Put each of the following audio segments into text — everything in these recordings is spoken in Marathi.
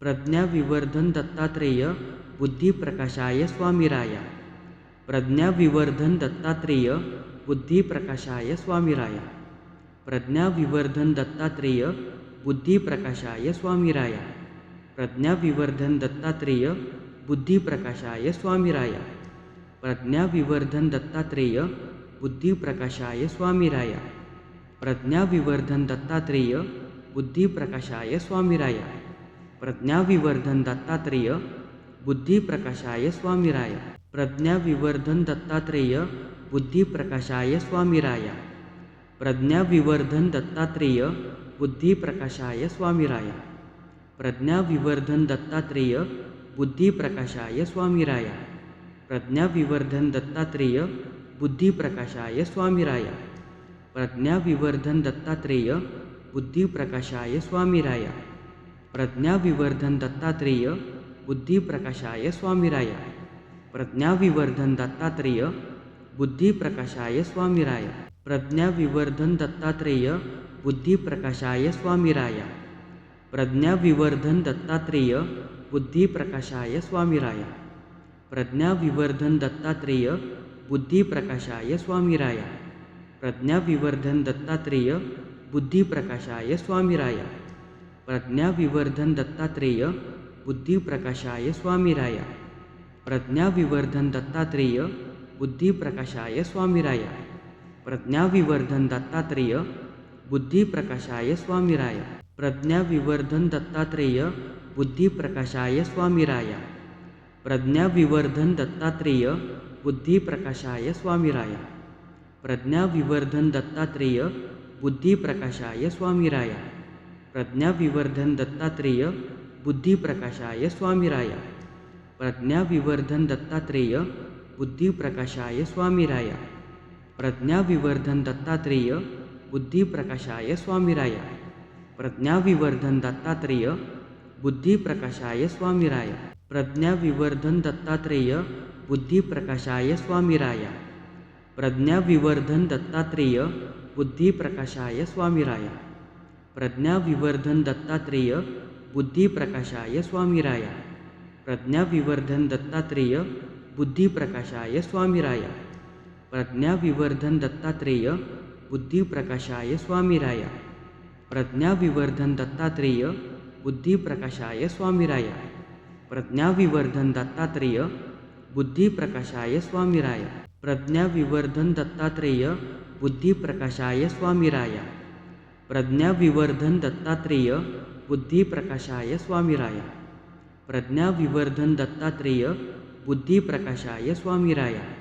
प्रज्ञाविवर्धन दत्तात्रेय बुद्धिप्रकाशाय स्वामीराय। प्रज्ञाविवर्धन दत्तात्रेय बुद्धिप्रकाशाय स्वामीराय। प्रज्ञाविवर्धन दत्तात्रेय बुद्धिप्रकाशाय स्वामीराय। प्रज्ञाविवर्धन दत्तात्रेय बुद्धिप्रकाशाय स्वामीराय। प्रज्ञाविवर्धन दत्तात्रेय बुद्धिप्रकाशाय स्वामीराय। प्रज्ञाविवर्धन दत्तात्रेय बुद्धिप्रकाशाय स्वामीराय। प्रज्ञाविवर्धन दत्तात्रेय बुद्धिप्रकाशाय स्वामीराय। प्रज्ञाविवर्धन दत्तात्रेय बुद्धिप्रकाशाय स्वामीराय। प्रज्ञाविवर्धन दत्तात्रेय बुद्धिप्रकाशाय स्वामीराय। प्रज्ञाविवर्धन दत्तात्रेय बुद्धिप्रकाशाय स्वामीराय। प्रज्ञाविवर्धन दत्तात्रेय बुद्धिप्रकाशाय स्वामीराय। प्रज्ञाविवर्धन दत्तात्रेय बुद्धिप्रकाशाय स्वामीराय। प्रज्ञाविवर्धन दत्तात्रेय बुद्धिप्रकाशाय स्वामीराय। प्रज्ञाविवर्धन दत्तात्रेय बुद्धिप्रकाशाय स्वामीराय। प्रज्ञाविवर्धन दत्तात्रेय बुद्धिप्रकाशाय स्वामीराय। प्रज्ञाविवर्धन दत्तात्रेय बुद्धिप्रकाशाय स्वामीराय। प्रज्ञाविवर्धन दत्तात्रेय बुद्धिप्रकाशाय स्वामीराय। प्रज्ञाविवर्धन दत्तात्रेय बुद्धिप्रकाशाय स्वामीराय। प्रज्ञाविवर्धन दत्तात्रेय बुद्धिप्रकाशाय स्वामीराय। प्रज्ञाविवर्धन दत्तात्रेय बुद्धिप्रकाशाय स्वामीराय। प्रज्ञाविवर्धन दत्तात्रेय बुद्धिप्रकाशाय स्वामीराय। प्रज्ञाविवर्धन दत्तात्रेय बुद्धिप्रकाशाय स्वामीराय। प्रज्ञाविवर्धन दत्तात्रेय बुद्धिप्रकाशाय स्वामीराय। प्रज्ञाविवर्धन दत्तात्रेय बुद्धिप्रकाशाय स्वामीराय। प्रज्ञाविवर्धन दत्तात्रेय बुद्धिप्रकाशाय स्वामीराय। प्रज्ञाविवर्धन दत्तात्रेय बुद्धिप्रकाशाय स्वामीराय। प्रज्ञाविवर्धन दत्तात्रेय बुद्धिप्रकाशाय स्वामीराय। प्रज्ञाविवर्धन दत्तात्रेय बुद्धिप्रकाशाय स्वामीराय। प्रज्ञाविवर्धन दत्तात्रेय बुद्धिप्रकाशाय स्वामीराय। प्रज्ञाविवर्धन दत्तात्रेय बुद्धिप्रकाशाय स्वामीराय। प्रज्ञाविवर्धन दत्तात्रेय बुद्धिप्रकाशाय स्वामीराय। प्रज्ञाविवर्धन दत्तात्रेय बुद्धिप्रकाशाय स्वामीराय। प्रज्ञाविवर्धन दत्तात्रेय बुद्धिप्रकाशाय स्वामीराय। प्रज्ञाविवर्धन दत्तात्रेय बुद्धिप्रकाशाय स्वामीराय। प्रज्ञाविवर्धन दत्तात्रेय बुद्धिप्रकाशाय स्वामीराय। प्रज्ञाविवर्धन दत्तात्रेय बुद्धिप्रकाशाय स्वामीराय। प्रज्ञाविवर्धन दत्तात्रेय बुद्धिप्रकाशाय स्वामीराय। प्रज्ञाविवर्धन दत्तात्रेय बुद्धिप्रकाशाय स्वामीराय। प्रज्ञाविवर्धन दत्तात्रेय बुद्धिप्रकाशाय स्वामीराय।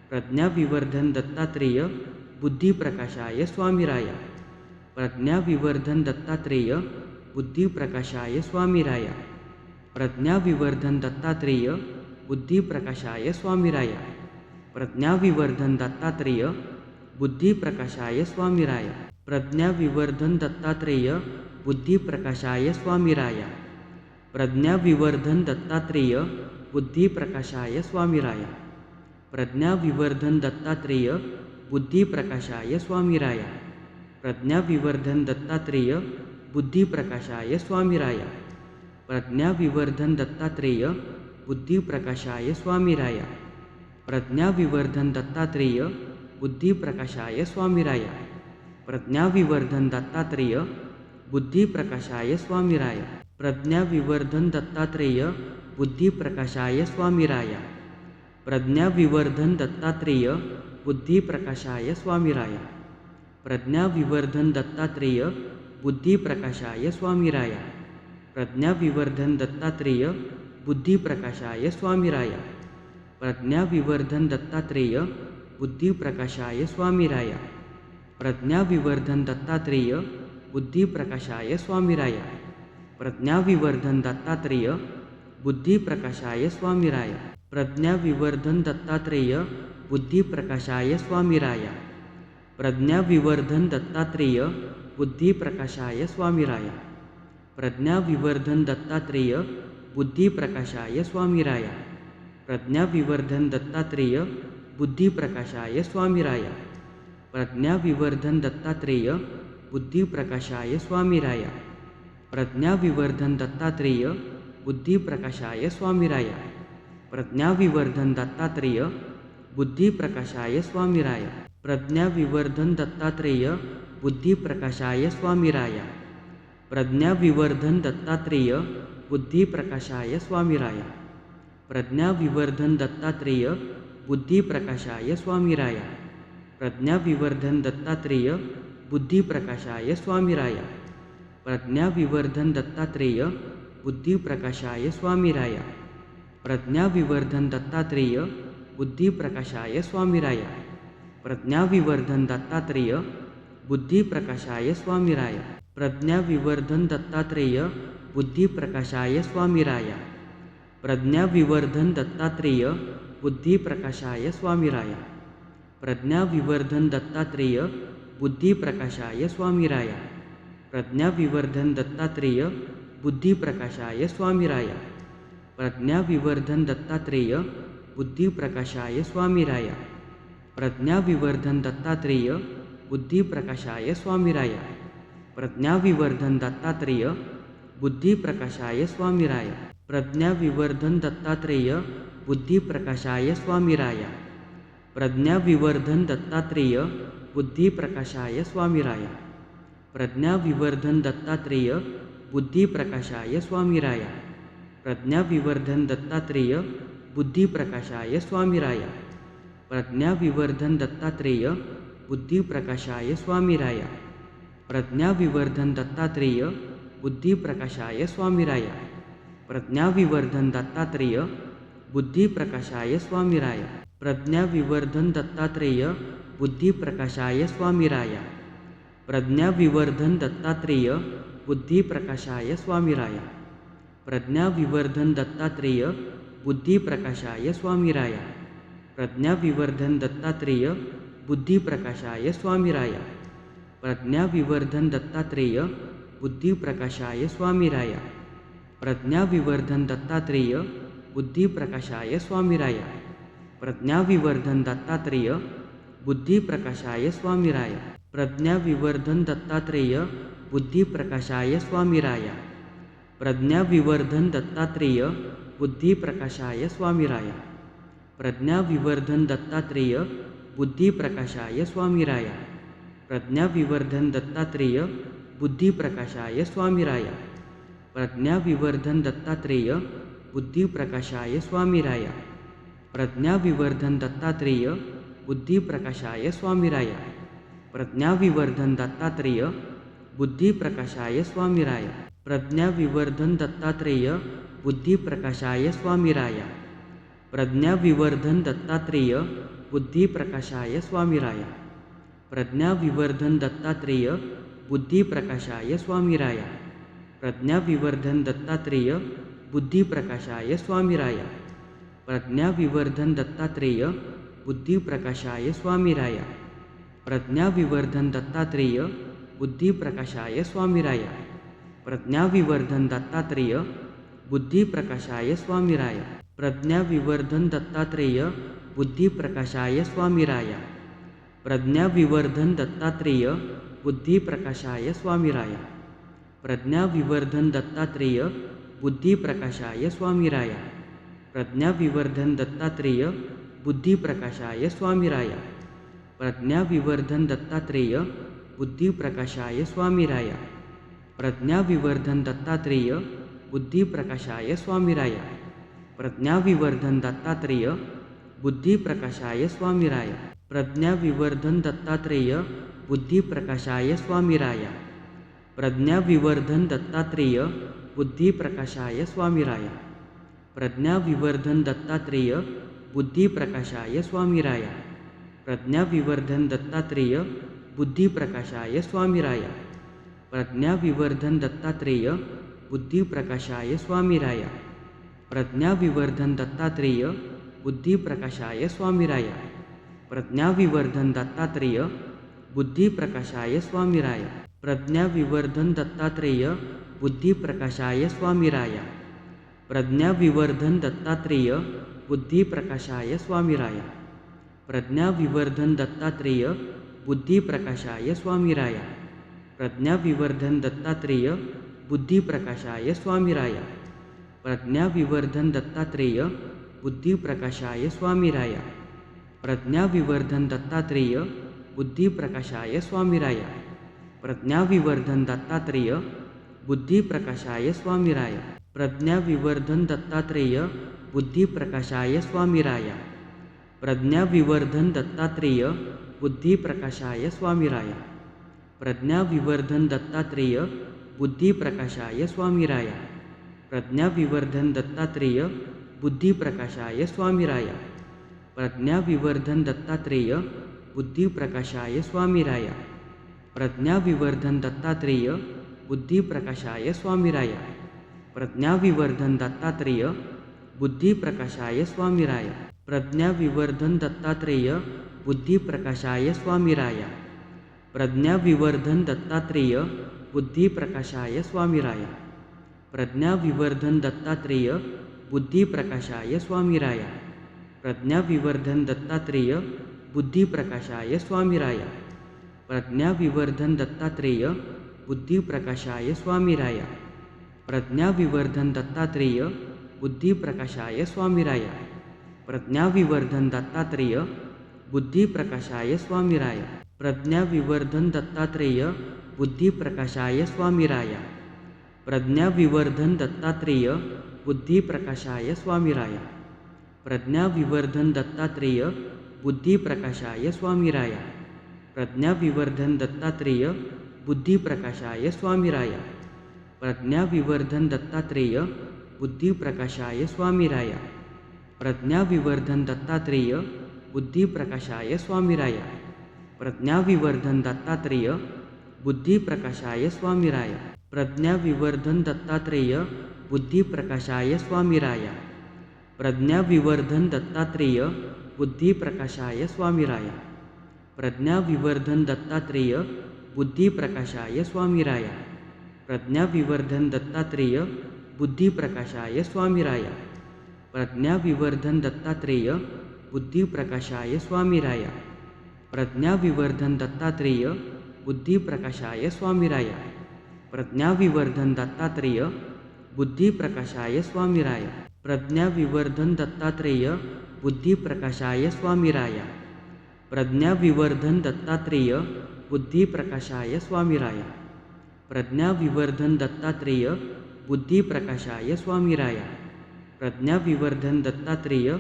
प्रज्ञाविवर्धन दत्तात्रेय बुद्धिप्रकाशाय स्वामीराय। प्रज्ञाविवर्धन दत्तात्रेय बुद्धिप्रकाशाय स्वामीराय। प्रज्ञाविवर्धन दत्तात्रेय बुद्धिप्रकाशाय स्वामीराय। प्रज्ञाविवर्धन दत्तात्रेय बुद्धिप्रकाशाय स्वामीराय। प्रज्ञाविवर्धन दत्तात्रेय बुद्धिप्रकाशाय स्वामीराय। प्रज्ञाविवर्धन दत्तात्रेय बुद्धिप्रकाशाय स्वामीराय। प्रज्ञाविवर्धन दत्तात्रेय बुद्धिप्रकाशाय स्वामीराय। प्रज्ञाविवर्धन दत्तात्रेय बुद्धिप्रकाशाय स्वामीराय। प्रज्ञाविवर्धन दत्तात्रेय बुद्धिप्रकाशाय स्वामीराय। प्रज्ञाविवर्धन दत्तात्रेय बुद्धिप्रकाशाय स्वामीराय। प्रज्ञाविवर्धन दत्तात्रेय बुद्धिप्रकाशाय स्वामीराय। प्रज्ञाविवर्धन दत्तात्रेय बुद्धिप्रकाशाय स्वामीराय। प्रज्ञाविवर्धन दत्तात्रेय बुद्धिप्रकाशाय स्वामीराय। प्रज्ञाविवर्धन दत्तात्रेय बुद्धिप्रकाशाय स्वामीराय। प्रज्ञाविवर्धन दत्तात्रेय बुद्धिप्रकाशाय स्वामीराय। प्रज्ञाविवर्धन दत्तात्रेय बुद्धिप्रकाशाय स्वामीराय। प्रज्ञाविवर्धन दत्तात्रेय बुद्धिप्रकाशाय स्वामीराय। प्रज्ञाविवर्धन दत्तात्रेय बुद्धिप्रकाशाय स्वामीराय। प्रज्ञाविवर्धन दत्तात्रेय बुद्धिप्रकाशाय स्वामीराय। प्रज्ञाविवर्धन दत्तात्रेय बुद्धिप्रकाशाय स्वामीराय। प्रज्ञाविवर्धन दत्तात्रेय बुद्धिप्रकाशाय स्वामीराय। प्रज्ञाविवर्धन दत्तात्रेय बुद्धिप्रकाशाय स्वामीराय। प्रज्ञाविवर्धन दत्तात्रेय बुद्धिप्रकाशाय स्वामीराय. प्रज्ञाविवर्धन दत्तात्रेय बुद्धिप्रकाशाय स्वामीराय. प्रज्ञाविवर्धन दत्तात्रेय बुद्धिप्रकाशाय स्वामीराय. प्रज्ञाविवर्धन दत्तात्रेय बुद्धिप्रकाशाय स्वामीराय. प्रज्ञाविवर्धन दत्तात्रेय बुद्धिप्रकाशाय स्वामीराय. प्रज्ञाविवर्धन दत्तात्रेय बुद्धिप्रकाशाय स्वामीराय. प्रज्ञाविवर्धन दत्तात्रेय बुद्धिप्रकाशाय स्वामीराय. प्रज्ञाविवर्धन दत्तात्रेय बुद्धिप्रकाशाय स्वामीराय. प्रज्ञाविवर्धन दत्तात्रेय बुद्धिप्रकाशाय स्वामीराय. प्रज्ञाविवर्धन दत्तात्रेय बुद्धिप्रकाशाय स्वामीराय. प्रज्ञाविवर्धन दत्तात्रेय बुद्धिप्रकाशाय स्वामीराय. प्रज्ञाविवर्धन दत्तात्रेय बुद्धिप्रकाशाय स्वामीराय. प्रज्ञाविवर्धन दत्तात्रेय बुद्धिप्रकाशाय स्वामीराय. प्रज्ञाविवर्धन दत्तात्रेय बुद्धिप्रकाशाय स्वामीराय. प्रज्ञाविवर्धन दत्तात्रेय बुद्धिप्रकाशाय स्वामीराय. प्रज्ञाविवर्धन दत्तात्रेय बुद्धिप्रकाशाय स्वामीराय. प्रज्ञाविवर्धन दत्तात्रेय बुद्धिप्रकाशाय स्वामीराय. प्रज्ञाविवर्धन दत्तात्रेय बुद्धिप्रकाशाय स्वामीराय. प्रज्ञाविवर्धन दत्तात्रेय बुद्धिप्रकाशाय स्वामीराय. प्रज्ञाविवर्धन दत्तात्रेय बुद्धिप्रकाशाय स्वामीराय. प्रज्ञाविवर्धन दत्तात्रेय बुद्धिप्रकाशाय स्वामीराय. प्रज्ञाविवर्धन दत्तात्रेय बुद्धिप्रकाशाय स्वामीराय. प्रज्ञाविवर्धन दत्तात्रेय बुद्धिप्रकाशाय स्वामीराय. प्रज्ञाविवर्धन दत्तात्रेय बुद्धिप्रकाशाय स्वामीराय. प्रज्ञाविवर्धन दत्तात्रेय बुद्धिप्रकाशाय स्वामीराय. प्रज्ञाविवर्धन दत्तात्रेय बुद्धिप्रकाशाय स्वामीराय. प्रज्ञाविवर्धन दत्तात्रेय बुद्धिप्रकाशाय स्वामीराय. प्रज्ञाविवर्धन दत्तात्रेय बुद्धिप्रकाशाय स्वामीराय. प्रज्ञाविवर्धन दत्तात्रेय बुद्धिप्रकाशाय स्वामीराय. प्रज्ञाविवर्धन दत्तात्रेय बुद्धिप्रकाशाय स्वामीराय. प्रज्ञाविवर्धन दत्तात्रेय बुद्धिप्रकाशाय स्वामीराय. प्रज्ञाविवर्धन दत्तात्रेय बुद्धिप्रकाशाय स्वामीराय. प्रज्ञाविवर्धन दत्तात्रेय बुद्धिप्रकाशाय स्वामीराय. प्रज्ञाविवर्धन दत्तात्रेय बुद्धिप्रकाशाय स्वामीराय. प्रज्ञाविवर्धन दत्तात्रेय बुद्धिप्रकाशाय स्वामीराय. प्रज्ञाविवर्धन दत्तात्रेय बुद्धिप्रकाशाय स्वामीराय. प्रज्ञाविवर्धन दत्तात्रेय बुद्धिप्रकाशाय स्वामीराय. प्रज्ञाविवर्धन दत्तात्रेय बुद्धिप्रकाशाय स्वामीराय. प्रज्ञाविवर्धन दत्तात्रेय बुद्धिप्रकाशाय स्वामीराय. प्रज्ञाविवर्धन दत्तात्रेय बुद्धिप्रकाशाय स्वामीराय. प्रज्ञाविवर्धन दत्तात्रेय बुद्धिप्रकाशाय स्वामीराय. प्रज्ञाविवर्धन दत्तात्रेय बुद्धिप्रकाशाय स्वामीराय. प्रज्ञाविवर्धन दत्तात्रेय बुद्धिप्रकाशाय स्वामीराय. प्रज्ञाविवर्धन दत्तात्रेय बुद्धिप्रकाशाय स्वामीराय. प्रज्ञाविवर्धन दत्तात्रेय बुद्धिप्रकाशाय स्वामीराय. प्रज्ञाविवर्धन दत्तात्रेय बुद्धिप्रकाशाय स्वामीराय. प्रज्ञाविवर्धन दत्तात्रेय बुद्धिप्रकाशाय स्वामीराय. प्रज्ञाविवर्धन दत्तात्रेय बुद्धिप्रकाशाय स्वामीराय. प्रज्ञाविवर्धन दत्तात्रेय बुद्धिप्रकाशाय स्वामीराय. प्रज्ञाविवर्धन दत्तात्रेय बुद्धिप्रकाशाय स्वामीराय. प्रज्ञाविवर्धन दत्तात्रेय बुद्धिप्रकाशाय स्वामीराय. प्रज्ञाविवर्धन दत्तात्रेय बुद्धिप्रकाशाय स्वामीराय. प्रज्ञाविवर्धन दत्तात्रेय बुद्धिप्रकाशाय स्वामीराय. प्रज्ञाविवर्धन दत्तात्रेय बुद्धिप्रकाशाय स्वामीराय. प्रज्ञाविवर्धन दत्तात्रेय बुद्धिप्रकाशाय स्वामीराय. प्रज्ञाविवर्धन दत्तात्रेय बुद्धिप्रकाशाय स्वामीराय. प्रज्ञाविवर्धन दत्तात्रेय बुद्धिप्रकाशाय स्वामीराय. प्रज्ञाविवर्धन दत्तात्रेय बुद्धिप्रकाशाय स्वामीराय. प्रज्ञाविवर्धन दत्तात्रेय बुद्धिप्रकाशाय स्वामीराय. प्रज्ञाविवर्धन दत्तात्रेय बुद्धिप्रकाशाय स्वामीराय. प्रज्ञाविवर्धन दत्तात्रेय बुद्धिप्रकाशाय स्वामीराय. प्रज्ञाविवर्धन दत्तात्रेय बुद्धिप्रकाशाय स्वामीराय. प्रज्ञाविवर्धन दत्तात्रेय बुद्धिप्रकाशाय स्वामीराया. प्रज्ञाविवर्धन दत्तात्रेय बुद्धिप्रकाशाय स्वामीराया. प्रज्ञाविवर्धन दत्तात्रेय बुद्धिप्रकाशाय स्वामीराया. प्रज्ञाविवर्धन दत्तात्रेय बुद्धिप्रकाशाय स्वामीराया. प्रज्ञाविवर्धन दत्तात्रेय बुद्धिप्रकाशाय स्वामीराया. प्रज्ञाविवर्धन दत्तात्रेय बुद्धिप्रकाशाय स्वामीराया. प्रज्ञाविवर्धन दत्तात्रेय बुद्धिप्रकाशाय स्वामीराया. प्रज्ञाविवर्धन दत्तात्रेय बुद्धिप्रकाशाय स्वामीराया. प्रज्ञाविवर्धन दत्तात्रेय बुद्धिप्रकाशाय स्वामीराया. प्रज्ञाविवर्धन दत्तात्रेय बुद्धिप्रकाशाय स्वामीराया. प्रज्ञाविवर्धन दत्तात्रेय बुद्धिप्रकाशाय स्वामीराया. प्रज्ञाविवर्धन दत्तात्रेय बुद्धिप्रकाशाय स्वामीराया. प्रज्ञाविवर्धन दत्तात्रेय बुद्धिप्रकाशाय स्वामीराया. प्रज्ञाविवर्धन दत्तात्रेय बुद्धिप्रकाशाय स्वामीराया. प्रज्ञाविवर्धन दत्तात्रेय बुद्धिप्रकाशाय स्वामीराया. प्रज्ञाविवर्धन दत्तात्रेय बुद्धिप्रकाशाय स्वामीराया. प्रज्ञाविवर्धन दत्तात्रेय बुद्धिप्रकाशाय स्वामीराया. प्रज्ञाविवर्धन दत्तात्रेय बुद्धिप्रकाशाय स्वामीराया. प्रज्ञाविवर्धन दत्तात्रेय बुद्धिप्रकाशाय स्वामीराया. प्रज्ञाविवर्धन दत्तात्रेय बुद्धिप्रकाशाय स्वामीराया. प्रज्ञाविवर्धन दत्तात्रेय बुद्धिप्रकाशाय स्वामीराया. प्रज्ञाविवर्धन दत्तात्रेय बुद्धिप्रकाशाय स्वामीराया. प्रज्ञाविवर्धन दत्तात्रेय बुद्धिप्रकाशाय स्वामीराया. प्रज्ञाविवर्धन दत्तात्रेय बुद्धिप्रकाशाय स्वामीराया. प्रज्ञाविवर्धन दत्तात्रेय बुद्धिप्रकाशाय स्वामीराया. प्रज्ञाविवर्धन दत्तात्रेय बुद्धिप्रकाशाय स्वामीराया. प्रज्ञाविवर्धन दत्तात्रेय बुद्धिप्रकाशाय स्वामीराया. प्रज्ञाविवर्धन दत्तात्रेय बुद्धिप्रकाशाय स्वामीराया. प्रज्ञाविवर्धन दत्तात्रेय बुद्धिप्रकाशाय स्वामीराया. प्रज्ञाविवर्धन दत्तात्रेय बुद्धिप्रकाशाय स्वामीराया. प्रज्ञाविवर्धन दत्तात्रेय बुद्धिप्रकाशाय स्वामीराया. प्रज्ञाविवर्धन दत्तात्रेय बुद्धिप्रकाशाय स्वामीराया. प्रज्ञाविवर्धन दत्तात्रेय बुद्धिप्रकाशाय स्वामीराया. प्रज्ञाविवर्धन दत्तात्रेय बुद्धिप्रकाशाय स्वामीराया. प्रज्ञाविवर्धन दत्तात्रेय बुद्धिप्रकाशाय स्वामीराया. प्रज्ञाविवर्धन दत्तात्रेय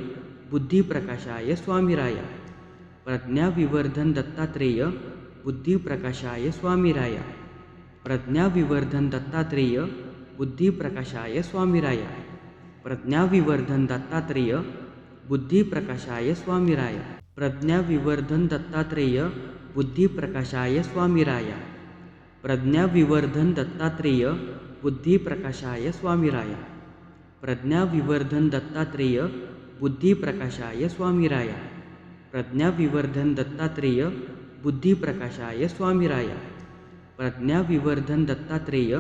बुद्धिप्रकाशाय स्वामीराया. प्रज्ञाविवर्धन दत्तात्रेय बुद्धिप्रकाशाय स्वामीराया. प्रज्ञाविवर्धन दत्तात्रेय बुद्धिप्रकाशाय स्वामीराया. प्रज्ञाविवर्धन दत्तात्रेय बुद्धिप्रकाशाय स्वामीराया. प्रज्ञाविवर्धन दत्तात्रेय बुद्धिप्रकाशाय स्वामीराया. प्रज्ञाविवर्धन दत्तात्रेय बुद्धिप्रकाशाय स्वामीराया. प्रज्ञाविवर्धन दत्तात्रेय बुद्धिप्रकाशाय स्वामीराया. प्रज्ञाविवर्धन दत्तात्रेय बुद्धिप्रकाशाय स्वामीराया. प्रज्ञाविवर्धन दत्तात्रेय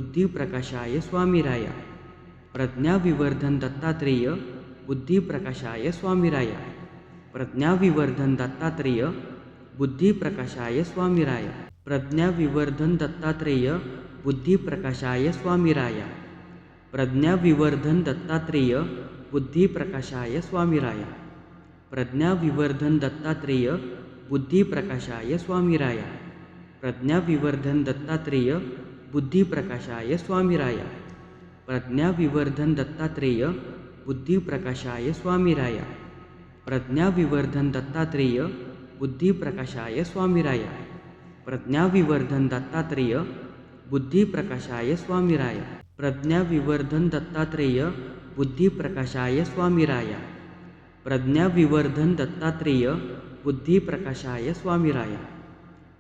बुद्धिप्रकाशाय स्वामीराया. प्रज्ञाविवर्धन दत्तात्रेय बुद्धिप्रकाशाय स्वामीराया. प्रज्ञाविवर्धन दत्तात्रेय बुद्धिप्रकाशाय स्वामीराया. प्रज्ञाविवर्धन दत्तात्रेय बुद्धिप्रकाशाय स्वामीराया. प्रज्ञाविवर्धन दत्तात्रेय बुद्धिप्रकाशाय स्वामीराया. प्रज्ञाविवर्धन दत्तात्रेय बुद्धिप्रकाशाय स्वामीराया. प्रज्ञाविवर्धन दत्तात्रेय बुद्धिप्रकाशाय स्वामीराया. प्रज्ञाविवर्धन दत्तात्रेय बुद्धिप्रकाशाय स्वामीराया. प्रज्ञाविवर्धन दत्तात्रेय बुद्धिप्रकाशाय स्वामीराया. प्रज्ञाविवर्धन दत्तात्रेय बुद्धिप्रकाशाय स्वामीराया. प्रज्ञाविवर्धन दत्तात्रेय बुद्धिप्रकाशाय स्वामीराया.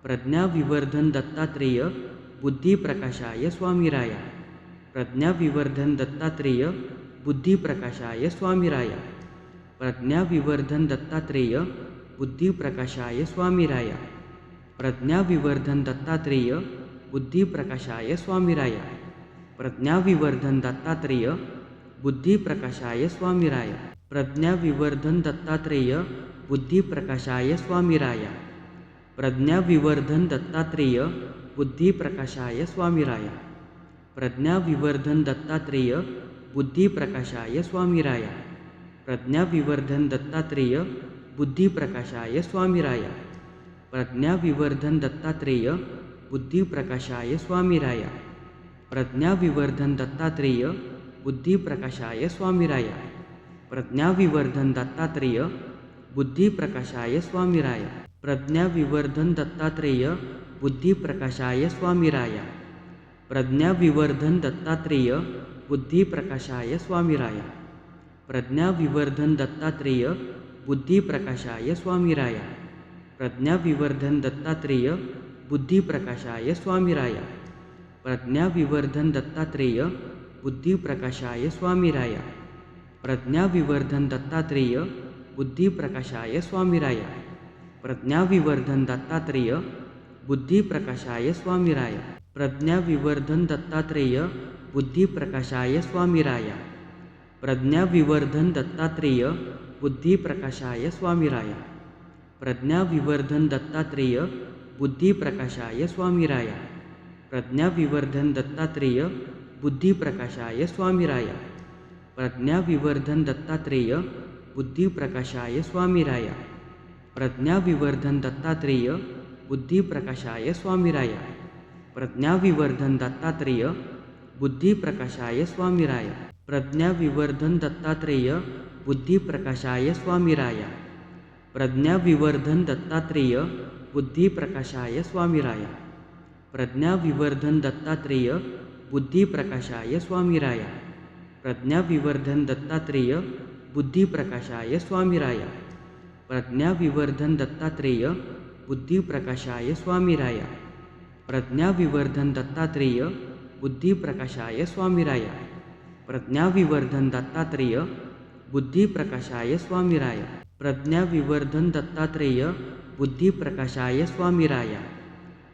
प्रज्ञाविवर्धन दत्तात्रेय बुद्धिप्रकाशाय स्वामीराया. प्रज्ञाविवर्धन दत्तात्रेय बुद्धिप्रकाशाय स्वामीराया. प्रज्ञाविवर्धन दत्तात्रेय बुद्धिप्रकाशाय स्वामीराया. प्रज्ञाविवर्धन दत्तात्रेय बुद्धिप्रकाशाय स्वामीराया. प्रज्ञाविवर्धन दत्तात्रेय बुद्धिप्रकाशाय स्वामीराया. प्रज्ञाविवर्धन दत्तात्रेय बुद्धिप्रकाशाय स्वामीराया. प्रज्ञाविवर्धन दत्तात्रेय बुद्धिप्रकाशाय स्वामीराया. प्रज्ञाविवर्धन दत्तात्रेय बुद्धिप्रकाशाय स्वामीराय. प्रज्ञाविवर्धन दत्तात्रेय बुद्धिप्रकाशाय स्वामीराय. प्रज्ञाविवर्धन दत्तात्रेय बुद्धिप्रकाशाय स्वामीराय. प्रज्ञाविवर्धन दत्तात्रेय बुद्धिप्रकाशाय स्वामीराय. प्रज्ञाविवर्धन दत्तात्रेय बुद्धिप्रकाशाय स्वामीराय. प्रज्ञाविवर्धन दत्तात्रेय बुद्धिप्रकाशाय स्वामीराय. प्रज्ञाविवर्धन दत्तात्रेय बुद्धिप्रकाशाय स्वामीराय. प्रज्ञाविवर्धन दत्तात्रेय बुद्धिप्रकाशाय स्वामीराय. प्रज्ञाविवर्धन दत्तात्रेय बुद्धिप्रकाशाय स्वामीराय. प्रज्ञाविवर्धन दत्तात्रेय बुद्धिप्रकाशाय स्वामीराय. प्रज्ञाविवर्धन दत्तात्रेय बुद्धिप्रकाशाय स्वामीराय. प्रज्ञाविवर्धन दत्तात्रेय बुद्धिप्रकाशाय स्वामीराय. प्रज्ञाविवर्धन दत्तात्रेय बुद्धिप्रकाशाय स्वामीराय. प्रज्ञाविवर्धन दत्तात्रेय बुद्धिप्रकाशाय स्वामीराय. प्रज्ञाविवर्धन दत्तात्रेय बुद्धिप्रकाशाय स्वामीराय. प्रज्ञाविवर्धन दत्तात्रेय बुद्धिप्रकाशाय स्वामीराय. प्रज्ञाविवर्धन दत्तात्रेय बुद्धिप्रकाशाय स्वामीराय. प्रज्ञाविवर्धन दत्तात्रेय बुद्धिप्रकाशाय स्वामीराय. प्रज्ञाविवर्धन दत्तात्रेय बुद्धिप्रकाशाय स्वामीराय. प्रज्ञाविवर्धन दत्तात्रेय बुद्धिप्रकाशाय स्वामीराय. प्रज्ञाविवर्धन दत्तात्रेय बुद्धिप्रकाशाय स्वामीराय. प्रज्ञाविवर्धन दत्तात्रेय बुद्धिप्रकाशाय स्वामीराय. प्रज्ञाविवर्धन दत्तात्रेय बुद्धिप्रकाशाय स्वामीराय. प्रज्ञाविवर्धन दत्तात्रेय बुद्धिप्रकाशाय स्वामीराय. प्रज्ञाविवर्धन दत्तात्रेय बुद्धिप्रकाशाय स्वामीराय. प्रज्ञाविवर्धन दत्तात्रेय बुद्धिप्रकाशाय स्वामीराय. प्रज्ञाविवर्धन दत्तात्रेय बुद्धिप्रकाशाय स्वामीराय. प्रज्ञाविवर्धन दत्तात्रेय बुद्धिप्रकाशाय स्वामीराय.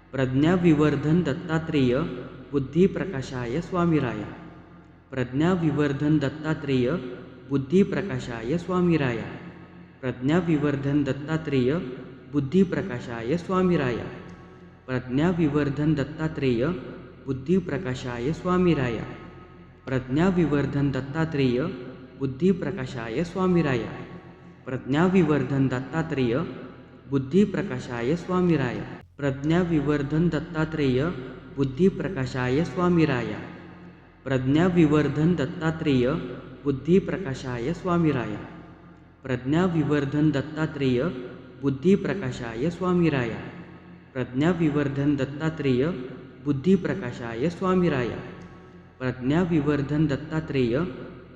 प्रज्ञाविवर्धन दत्तात्रेय बुद्धिप्रकाशाय स्वामीराय. प्रज्ञाविवर्धन दत्तात्रेय बुद्धिप्रकाशाय स्वामीराय. प्रज्ञाविवर्धन दत्तात्रेय बुद्धिप्रकाशाय स्वामीराय. प्रज्ञाविवर्धन दत्तात्रेय बुद्धिप्रकाशाय स्वामीराय. प्रज्ञाविवर्धन दत्तात्रेय बुद्धिप्रकाशाय स्वामीराय. प्रज्ञाविवर्धन दत्तात्रेय बुद्धिप्रकाशाय स्वामीराय. प्रज्ञाविवर्धन दत्तात्रेय बुद्धिप्रकाशाय स्वामीराय. प्रज्ञाविवर्धन दत्तात्रेय बुद्धिप्रकाशाय स्वामीराय. प्रज्ञाविवर्धन दत्तात्रेय बुद्धिप्रकाशाय स्वामीराय. प्रज्ञाविवर्धन दत्तात्रेय बुद्धिप्रकाशाय स्वामीराय. प्रज्ञाविवर्धन दत्तात्रेय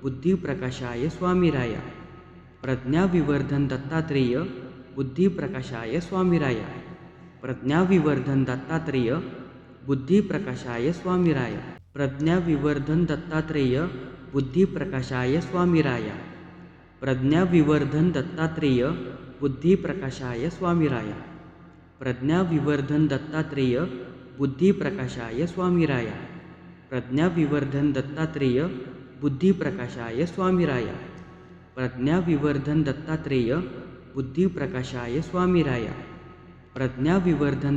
बुद्धिप्रकाशाय स्वामीराय. प्रज्ञाविवर्धन दत्तात्रेय बुद्धिप्रकाशाय स्वामीराय. प्रज्ञाविवर्धन दत्तात्रेय बुद्धिप्रकाशाय स्वामीराय. प्रज्ञाविवर्धन दत्तात्रेय बुद्धिप्रकाशाय स्वामीराय. प्रज्ञाविवर्धन दत्तात्रेय बुद्धिप्रकाशाय स्वामीराय. प्रज्ञाविवर्धन दत्तात्रेय बुद्धिप्रकाशाय स्वामीराय. प्रज्ञाविवर्धन दत्तात्रेय बुद्धिप्रकाशाय स्वामीराय. प्रज्ञाविवर्धन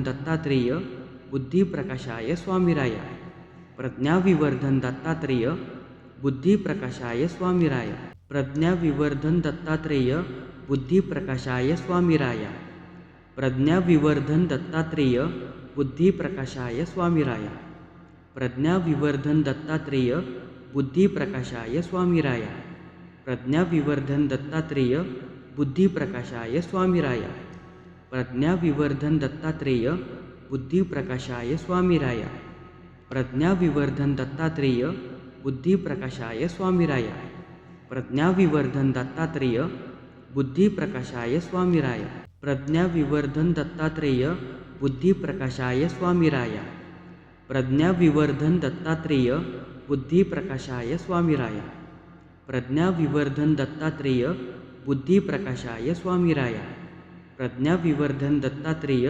दत्तात्रेय बुद्धिप्रकाशाय स्वामीराय. प्रज्ञाविवर्धन दत्तात्रेय बुद्धिप्रकाशाय स्वामीराय. प्रज्ञाविवर्धन दत्तात्रेय बुद्धिप्रकाशाय स्वामीराय. प्रज्ञाविवर्धन दत्तात्रेय बुद्धिप्रकाशाय स्वामीराय. प्रज्ञाविवर्धन दत्तात्रेय बुद्धिप्रकाशाय स्वामीराय. प्रज्ञाविवर्धन दत्तात्रेय बुद्धिप्रकाशाय स्वामीराय. प्रज्ञाविवर्धन दत्तात्रेय बुद्धिप्रकाशाय स्वामीराय. प्रज्ञाविवर्धन दत्तात्रेय बुद्धिप्रकाशाय स्वामीराय. प्रज्ञाविवर्धन दत्तात्रेय बुद्धिप्रकाशाय स्वामीराय. प्रज्ञाविवर्धन दत्तात्रेय बुद्धिप्रकाशाय स्वामीराय. प्रज्ञाविवर्धन दत्तात्रेय बुद्धिप्रकाशाय स्वामीराय. प्रज्ञाविवर्धन दत्तात्रेय बुद्धिप्रकाशाय स्वामीराय. प्रज्ञाविवर्धन दत्तात्रेय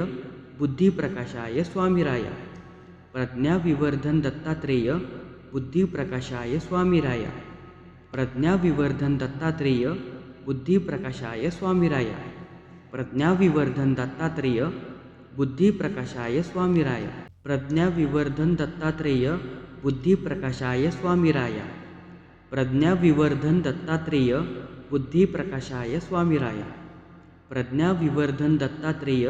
बुद्धिप्रकाशाय स्वामीराय. प्रज्ञाविवर्धन दत्तात्रेय बुद्धिप्रकाशाय स्वामीराय. प्रज्ञाविवर्धन दत्तात्रेय बुद्धिप्रकाशाय स्वामीराय. प्रज्ञाविवर्धन दत्तात्रेय बुद्धिप्रकाशाय स्वामीराय. प्रज्ञाविवर्धन दत्तात्रेय बुद्धिप्रकाशाय स्वामीराय. प्रज्ञाविवर्धन दत्तात्रेय बुद्धिप्रकाशाय स्वामीराय. प्रज्ञाविवर्धन दत्तात्रेय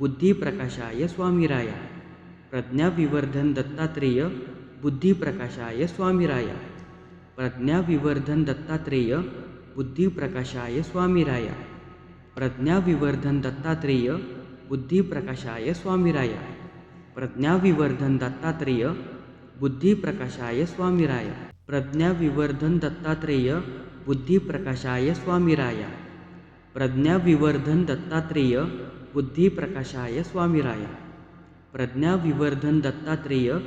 बुद्धिप्रकाशाय स्वामीराय. प्रज्ञाविवर्धन दत्तात्रेय बुद्धिप्रकाशाय स्वामीराय. प्रज्ञाविवर्धन दत्तात्रेय बुद्धिप्रकाशाय स्वामीराय. प्रज्ञाविवर्धन दत्तात्रेय बुद्धिप्रकाशाय स्वामीराय. प्रज्ञाविवर्धन दत्तात्रेय बुद्धिप्रकाशाय स्वामीराय. प्रज्ञाविवर्धन दत्तात्रेय बुद्धिप्रकाशाय स्वामीराय. प्रज्ञाविवर्धन दत्तात्रेय बुद्धिप्रकाशाय स्वामीराय. प्रज्ञाविवर्धन दत्तात्रेय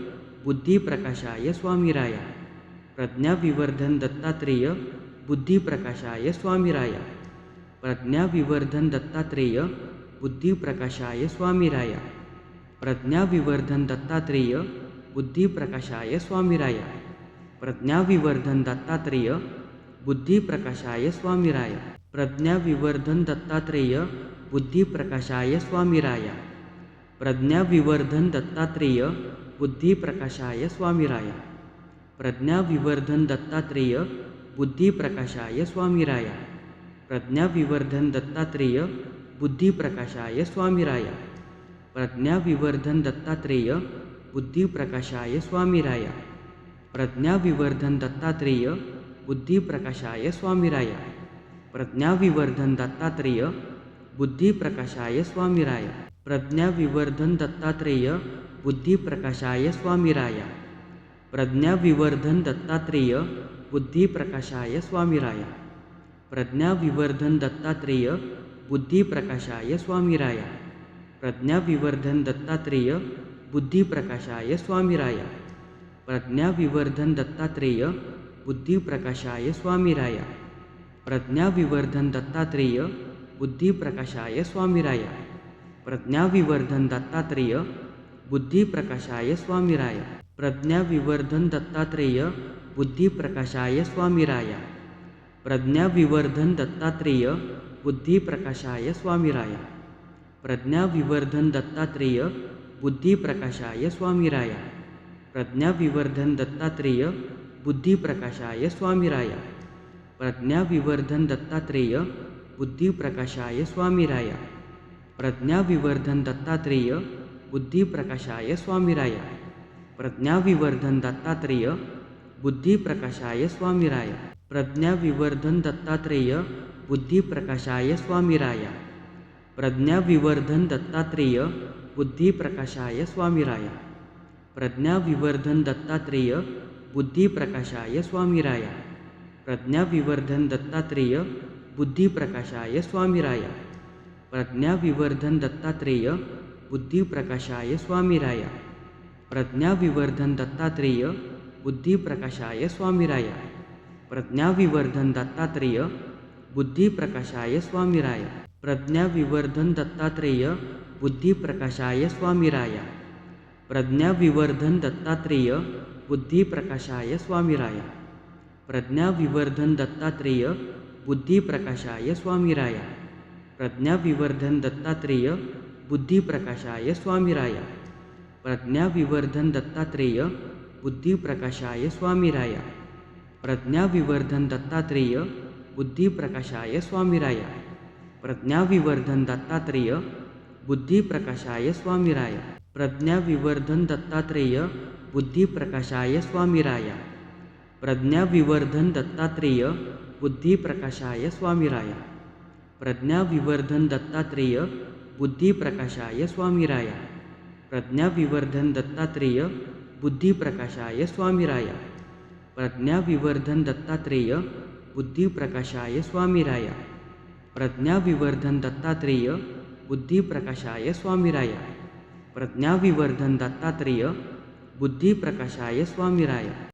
बुद्धिप्रकाशाय स्वामीराय. प्रज्ञाविवर्धन दत्तात्रेय बुद्धिप्रकाशाय स्वामीराय. प्रज्ञाविवर्धन दत्तात्रेय बुद्धिप्रकाशाय स्वामीराय. प्रज्ञाविवर्धन दत्तात्रेय बुद्धिप्रकाशाय स्वामीराय. प्रज्ञाविवर्धन दत्तात्रेय बुद्धिप्रकाशाय स्वामीराय. प्रज्ञाविवर्धन दत्तात्रेय बुद्धिप्रकाशाय स्वामीराय. प्रज्ञाविवर्धन दत्तात्रेय बुद्धिप्रकाशाय स्वामीराय. प्रज्ञाविवर्धन दत्तात्रेय बुद्धिप्रकाशाय स्वामीराय. प्रज्ञाविवर्धन दत्तात्रेय बुद्धिप्रकाशाय स्वामीराय. प्रज्ञाविवर्धन दत्तात्रेय बुद्धिप्रकाशाय स्वामीराय. प्रज्ञाविवर्धन दत्तात्रेय बुद्धिप्रकाशाय स्वामीराय. प्रज्ञाविवर्धन दत्तात्रेय बुद्धिप्रकाशाय स्वामीराय. प्रज्ञाविवर्धन दत्तात्रेय बुद्धिप्रकाशाय स्वामीराय. प्रज्ञाविवर्धन दत्तात्रेय बुद्धिप्रकाशाय स्वामीराय. प्रज्ञाविवर्धन दत्तात्रेय बुद्धिप्रकाशाय स्वामीराय. प्रज्ञाविवर्धन दत्तात्रेय बुद्धिप्रकाशाय स्वामीराय. प्रज्ञाविवर्धन दत्तात्रेय बुद्धिप्रकाशाय स्वामीराय. प्रज्ञाविवर्धन दत्तात्रेय बुद्धिप्रकाशाय स्वामीराय. प्रज्ञाविवर्धन दत्तात्रेय बुद्धिप्रकाशाय स्वामीराय. प्रज्ञाविवर्धन दत्तात्रेय बुद्धिप्रकाशाय स्वामीराय. प्रज्ञाविवर्धन दत्तात्रेय बुद्धिप्रकाशाय स्वामीराय. प्रज्ञाविवर्धन दत्तात्रेय बुद्धिप्रकाशाय स्वामीराय. प्रज्ञाविवर्धन दत्तात्रेय बुद्धिप्रकाशाय स्वामीराय. प्रज्ञाविवर्धन दत्तात्रेय बुद्धिप्रकाशाय स्वामीराय. प्रज्ञाविवर्धन दत्तात्रेय बुद्धिप्रकाशाय स्वामीराय. प्रज्ञाविवर्धन दत्तात्रेय बुद्धिप्रकाशाय स्वामीराय. प्रज्ञाविवर्धन दत्तात्रेय बुद्धिप्रकाशाय स्वामीराय. प्रज्ञाविवर्धन दत्तात्रेय बुद्धिप्रकाशाय स्वामीराय. प्रज्ञाविवर्धन दत्तात्रेय बुद्धिप्रकाशाय स्वामीराय. प्रज्ञाविवर्धन दत्तात्रेय बुद्धिप्रकाशाय स्वामीराय. प्रज्ञाविवर्धन दत्तात्रेय बुद्धिप्रकाशाय स्वामीराय. प्रज्ञाविवर्धन दत्तात्रेय बुद्धिप्रकाशाय स्वामीराय. प्रज्ञाविवर्धन दत्तात्रेय बुद्धिप्रकाशाय स्वामीराय. प्रज्ञाविवर्धन दत्तात्रेय बुद्धिप्रकाशाय स्वामीराय. प्रज्ञाविवर्धन दत्तात्रेय बुद्धिप्रकाशाय स्वामीराय. प्रज्ञाविवर्धन दत्तात्रेय बुद्धिप्रकाशाय स्वामीराय. प्रज्ञाविवर्धन दत्तात्रेय बुद्धिप्रकाशाय स्वामीराय. प्रज्ञाविवर्धन दत्तात्रेय बुद्धिप्रकाशाय स्वामीराय. प्रज्ञाविवर्धन दत्तात्रेय बुद्धिप्रकाशाय स्वामीराय. प्रज्ञाविवर्धन दत्तात्रेय बुद्धिप्रकाशाय स्वामीराय. प्रज्ञाविवर्धन दत्तात्रेय बुद्धिप्रकाशाय स्वामीराय. प्रज्ञाविवर्धन दत्तात्रेय बुद्धिप्रकाशाय स्वामीराय. प्रज्ञाविवर्धन दत्तात्रेय बुद्धिप्रकाशाय स्वामीराय. प्रज्ञाविवर्धन दत्तात्रेय बुद्धिप्रकाशाय स्वामीराय. प्रज्ञाविवर्धन दत्तात्रेय बुद्धिप्रकाशाय स्वामीराय. प्रज्ञाविवर्धन दत्तात्रेय बुद्धिप्रकाशाय स्वामीराय. प्रज्ञाविवर्धन दत्तात्रेय बुद्धिप्रकाशाय स्वामीराय.